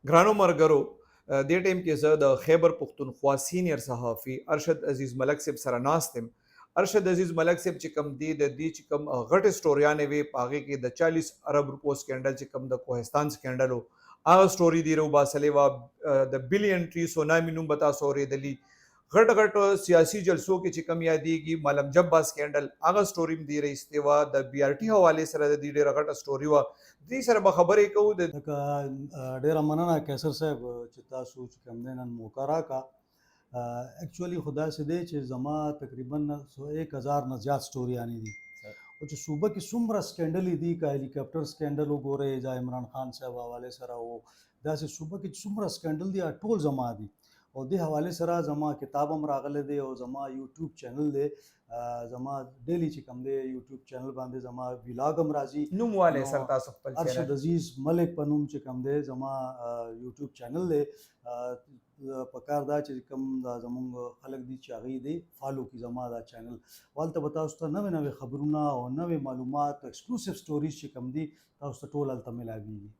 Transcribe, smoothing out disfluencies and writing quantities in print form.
ګرانو ملګرو، دې ټیم کې زه د خیبر پښتونخوا سینیئر صحافي ارشد عزیز ملک صاحب سره ناست یم. ارشد عزیز ملک صاحب چې کوم دی د دې چې کوم غټې سټوریانې وې په هغې کې د 40 ارب روپو سکینډل چې کوم د کوهستان سکینډل و، هغه سټوري دی راوباسلې وه. د بلین ټري سونامي نوم به تاسو اورېدلي. غټ غټ سیاسي جلسو کې چې کوم یادېږي ملم جبا سکینډل، هغه سټوري هم دی راایستې وه. د بي آر ټي حوالې سره د دې ډېره غټه سټوري وه. دې سره به خبرې کوو د لکه ډیره مننه کیسر صاحب چې تاسو چې کوم دی نن موقع راکړه. اکچولی خو داسې دی چې زما تقریبا 1000 نه زیات سټوریانې دي او چې صوبه کې څومره سکینډلې دي، که هلیکاپټر سکینډل وګورئ د عمران خان صاحب حوالې سره، او داسې صوبه کې څومره سکینډل دي ټول زما دي. او دې حوالې سره زما کتاب هم راغلی دی او زما یوټیوب چینل دی. زما ډیلی چې کوم دی یوټیوب چینل باندې زما ویلاګ هم راځي. نوم والے سر تاسو خپل ارشد چینل عزیز ملک په نوم چې کوم دی زما یوټیوب چینل دی. پکار دا چې کوم دا زمونږ خلک دي چې هغوی دی فالو کړي زما دا چینل. هلته به تاسو ته نوې نوې خبرونه او نوې معلومات ایکسکلوسیو سټوریز چې کوم دي تاسو ته ټول هلته میلاویږي.